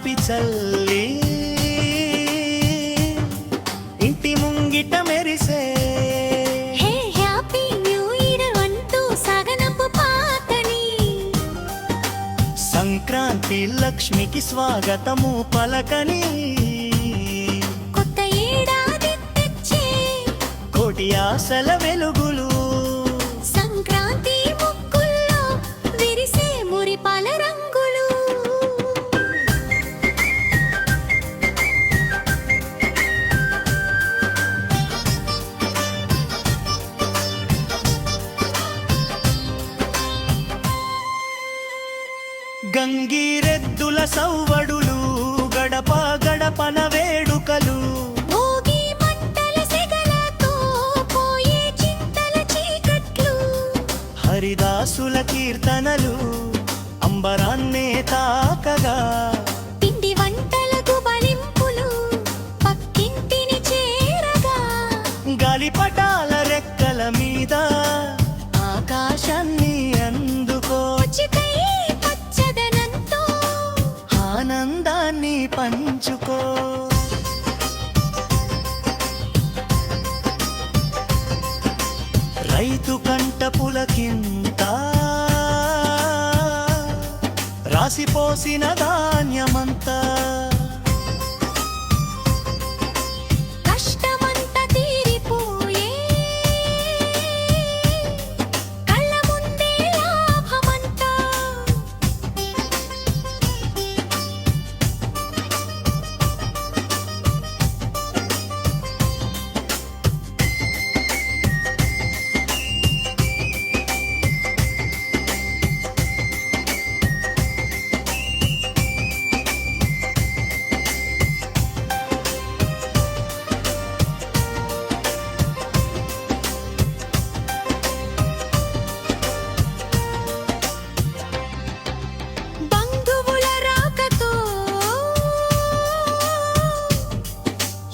copy చల్లి ఇంటి ముంగిట మెరిసే హ్యాపీ న్యూ ఇయర్ అంటూ సాగనంపు పాటని సంక్రాంతి లక్ష్మికి స్వాగతము పలకని కొత్త ఏడాది తెచ్చే కోటి ఆశల వెలుగులు సంక్రాంతి ముక్కుల్లో విరిసే మురిపాల రంగులు గంగిరెద్దుల సవ్వడులు గడప గడపన వేడుకలు భోగి మంటల సెగలతో పోయే చింతల చీకట్లు హరిదాసుల కీర్తనలు అంబరాన్నే తాకగా పిండి వంటలకు బలింపులు పక్కింటిని చేరగా గాలిపటాల రెక్కల మీద ఆకాశాన్ని అందుకో ఉచితై పచ్చదనంతో ఆనందాన్ని పంచుకో రైతు కంట పులకింత రాసిపోసిన ధాన్యమంతా కష్టమంతా తీరిపోయే కళ్ళ ముందే లాభమంతా బంధువుల రాకతో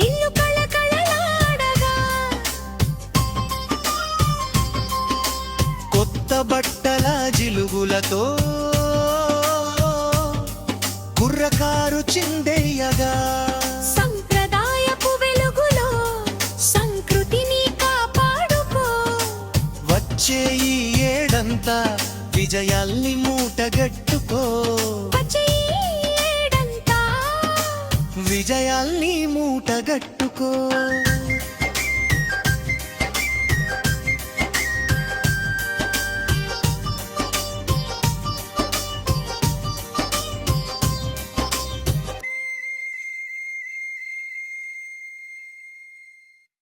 ఇల్లు కళకళలాడగా కొత్త బట్టల జిలుగులతో కుర్రకారు చిందెయ్యగా సంప్రదాయపు వెలుగులో సంస్కృతిని కాపాడుకో వచ్చే ఈ ఏడంతా విజయాల్ని మూటగట్టుకో వచ్చే ఈ ఏడంతా విజయాల్ని మూటగట్టుకో